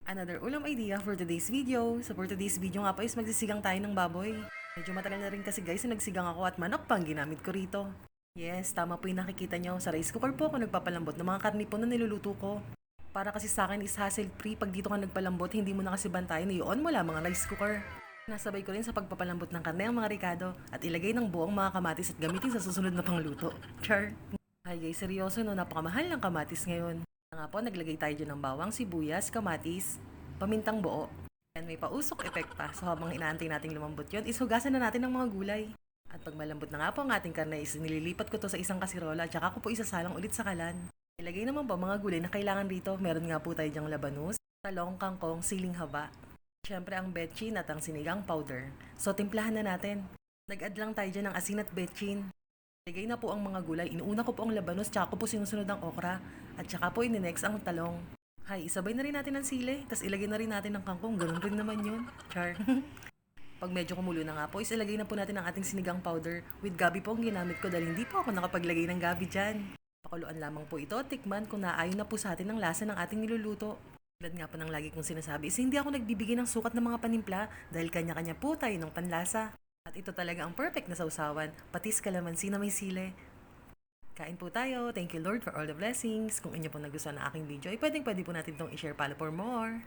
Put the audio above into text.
Another ulam idea for today's video. So for today's video nga po is magsisigang tayo ng baboy. Medyo matagal na rin kasi guys na nagsigang ako at manok pang ginamit ko rito. Yes, tama po yung nakikita nyo. Sa rice cooker po ako nagpapalambot ng mga karni po na niluluto ko. Para kasi sa akin is hassle free pag dito ka nagpalambot, hindi mo na kasi bantayan, i-on mo lang mga rice cooker. Nasabay ko rin sa pagpapalambot ng karne ang mga ricado at ilagay ng buong mga kamatis at gamitin sa susunod na pangluto. Char! Ay guys, seryoso no, napakamahal ng kamatis ngayon. Nga po, naglagay tayo dyan ng bawang, sibuyas, kamatis, pamintang buo. And may pausok effect pa. So habang inaantay nating lumambot yun, ishugasan na natin ng mga gulay. At pag malambot na nga po ang ating karne, is nililipat ko to sa isang kasirola at saka ko po isasalang ulit sa kalan. Ilagay naman po mga gulay na kailangan rito. Meron nga po tayo dyang labanus, talong, kangkong, siling haba. Siyempre ang betchin at ang sinigang powder. So timplahan na natin. Nag-add lang tayo dyan ng asin at betchin. Ilagay na po ang mga gulay. Inuuna ko po ang labanos, tsaka ko po sinusunod ang okra. At tsaka po ininext ang talong. Hay, isabay na rin natin ang sili. Tapos ilagay na rin natin ang kangkong. Ganun rin naman yun. Char. Pag medyo kumulo na nga po, is ilagay na po natin ang ating sinigang powder. With gabi po ang ginamit ko dahil hindi po ako nakapaglagay ng gabi dyan. Pakuluan lamang po ito, tikman kung naayon na po sa atin ang lasa ng ating niluluto. Tulad nga po ng lagi kong sinasabi is hindi ako nagbibigay ng sukat ng mga panimpla dahil kanya-kanya po tayo ng panlasa. At ito talaga ang perfect na sausawan, patis kalamansi na may sili. Kain po tayo. Thank you Lord for all the blessings. Kung inyo po nagustuhan ang aking video, ay pwedeng pwede po natin itong i-share pala for more.